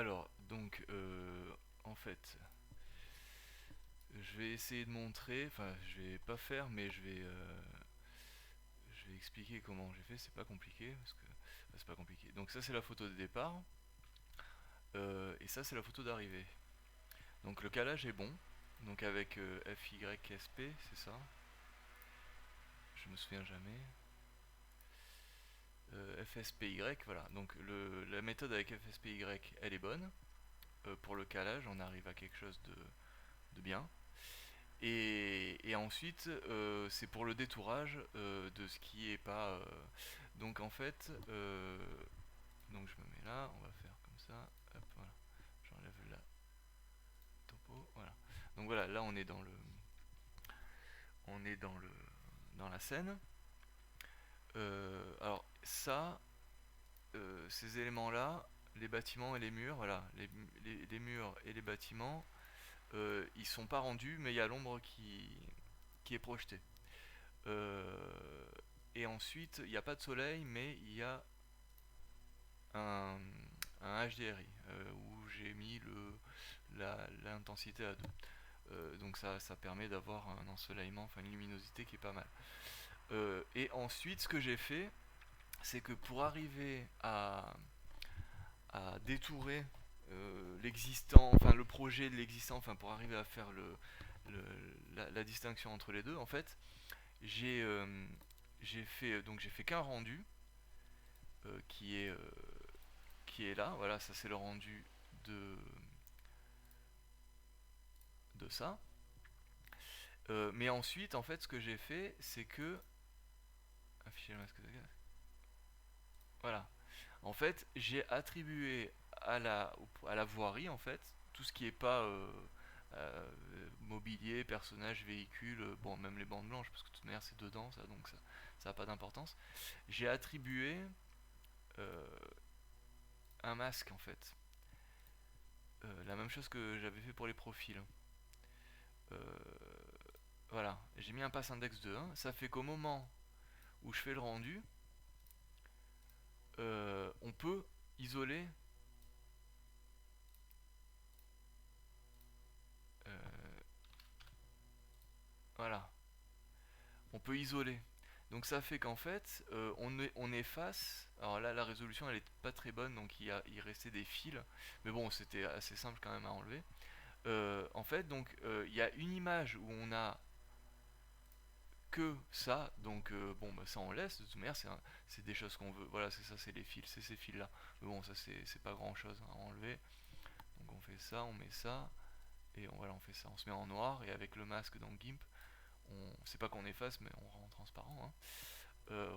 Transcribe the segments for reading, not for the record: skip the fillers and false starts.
Alors, donc, en fait, je vais essayer de montrer, enfin, je vais pas faire, mais je vais expliquer comment j'ai fait. C'est pas compliqué, parce que c'est pas compliqué. Donc ça, c'est la photo de départ, et ça, c'est la photo d'arrivée. Donc le calage est bon, donc avec FYSP, c'est ça. Je me souviens jamais. FSPY, voilà. Donc la méthode avec FSPY, elle est bonne. Pour le calage, on arrive à quelque chose de bien. Et ensuite, c'est pour le détourage de ce qui est pas. Donc en fait, donc je me mets là, on va faire comme ça. Hop, voilà. J'enlève la topo, voilà. Donc voilà, là on est dans la scène. Alors ça, ces éléments-là, les bâtiments et les murs, voilà, les murs et les bâtiments, ils sont pas rendus, mais il y a l'ombre qui est projetée. Euh, et ensuite, il n'y a pas de soleil, mais il y a un, un HDRI où j'ai mis l'intensité à 2. Donc ça permet d'avoir un ensoleillement, enfin une luminosité qui est pas mal. Et ensuite, ce que j'ai fait, c'est que pour arriver à détourer l'existant, enfin le projet de l'existant, enfin pour arriver à faire la distinction entre les deux, en fait, j'ai euh, j'ai fait qu'un rendu euh, qui est euh, qui est là. Voilà, ça c'est le rendu de de ça. Mais ensuite, en fait, ce que j'ai fait, c'est que afficher le masque de gaz. Voilà. En fait, j'ai attribué à la voirie, en fait, tout ce qui est pas mobilier, personnage, véhicule, bon, même les bandes blanches, parce que de toute manière c'est dedans, ça, donc ça a pas d'importance. J'ai attribué euh, un masque, en fait. La même chose que j'avais fait pour les profils. Euh, voilà, j'ai mis un pass index de 1, ça fait qu'au moment où je fais le rendu, on peut isoler. euh, voilà, on peut isoler. Donc ça fait qu'en fait, on efface. Alors là, la résolution elle est pas très bonne, donc il restait des fils, mais bon, c'était assez simple quand même à enlever. En fait, donc il y a une image où on a que ça, donc bon, bah, ça on laisse. De toute manière, c'est des choses qu'on veut. Voilà, c'est ça, c'est les fils, c'est ces fils là. Mais bon, ça c'est pas grand chose à enlever. Donc on fait ça, on met ça, et voilà, on fait ça. On se met en noir, et avec le masque dans GIMP, c'est pas qu'on efface, mais on rend transparent, hein.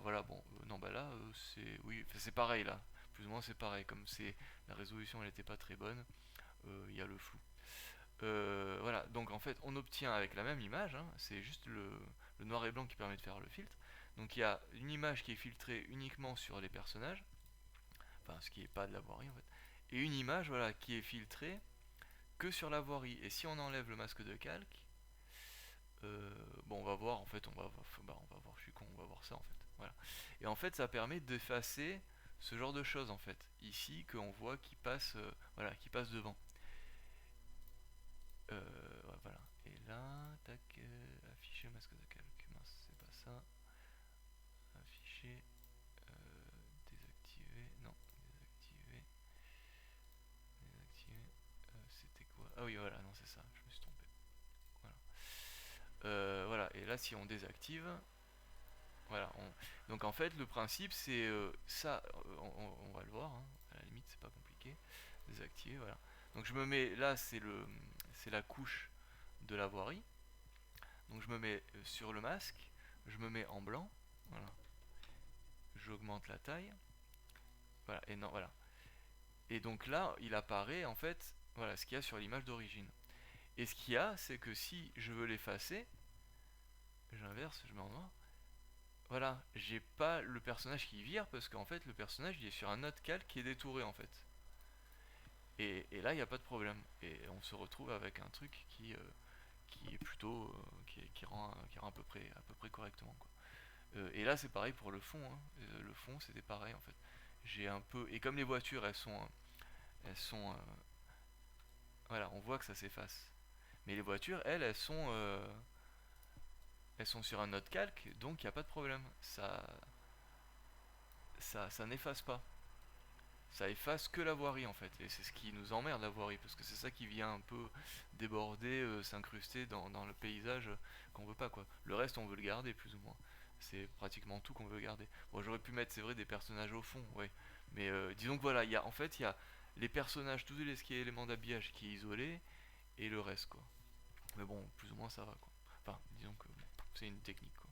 Voilà, bon, non, bah là, c'est. Oui, enfin, c'est pareil là. Plus ou moins c'est pareil. Comme c'est la résolution elle était pas très bonne, il y a le flou. Voilà, donc en fait on obtient avec la même image, hein, c'est juste le noir et blanc qui permet de faire le filtre. Donc il y a une image qui est filtrée uniquement sur les personnages, enfin ce qui est pas de la voirie en fait, et une image voilà qui est filtrée que sur la voirie. Et si on enlève le masque de calque, bon on va voir en fait, on va voir, je suis con, on va voir ça en fait. Voilà. Et en fait ça permet d'effacer ce genre de choses en fait. Ici qu'on voit qui passe, voilà, qui passe devant. Ouais, voilà. Et là, tac, afficher masque de calque. Mince, c'est pas ça. Afficher, désactiver. Non, désactiver. Désactiver. C'était quoi? Ah oui, voilà, non, c'est ça. Je me suis trompé. Voilà. Voilà. Et là, si on désactive, voilà. Donc en fait, le principe, c'est ça. On va le voir. Hein. À la limite, c'est pas compliqué. Désactiver, voilà. Donc je me mets là, c'est la couche de la voirie. Donc je me mets sur le masque, je me mets en blanc, voilà. J'augmente la taille, voilà, et non, voilà. Et donc là, il apparaît en fait, voilà, ce qu'il y a sur l'image d'origine. Et ce qu'il y a, c'est que si je veux l'effacer, j'inverse, je mets en noir. Voilà, j'ai pas le personnage qui vire parce qu'en fait le personnage il est sur un autre calque qui est détouré en fait. Et là il n'y a pas de problème. Et on se retrouve avec un truc qui est plutôt qui rend à peu près correctement quoi. Et là c'est pareil pour le fond, hein. Le fond c'était pareil en fait. J'ai un peu et comme les voitures elles sont, voilà, on voit que ça s'efface. Mais les voitures, elles sont sur un autre calque, donc il n'y a pas de problème. Ça n'efface pas. Ça efface que la voirie en fait. Et c'est ce qui nous emmerde la voirie, parce que c'est ça qui vient un peu déborder, s'incruster dans le paysage qu'on veut pas quoi. Le reste on veut le garder plus ou moins. C'est pratiquement tout qu'on veut garder. Bon j'aurais pu mettre c'est vrai des personnages au fond, ouais. Mais disons que voilà, il y a les personnages, tous les éléments d'habillage qui est isolé, et le reste quoi. Mais bon, plus ou moins ça va quoi. Enfin, disons que c'est une technique quoi.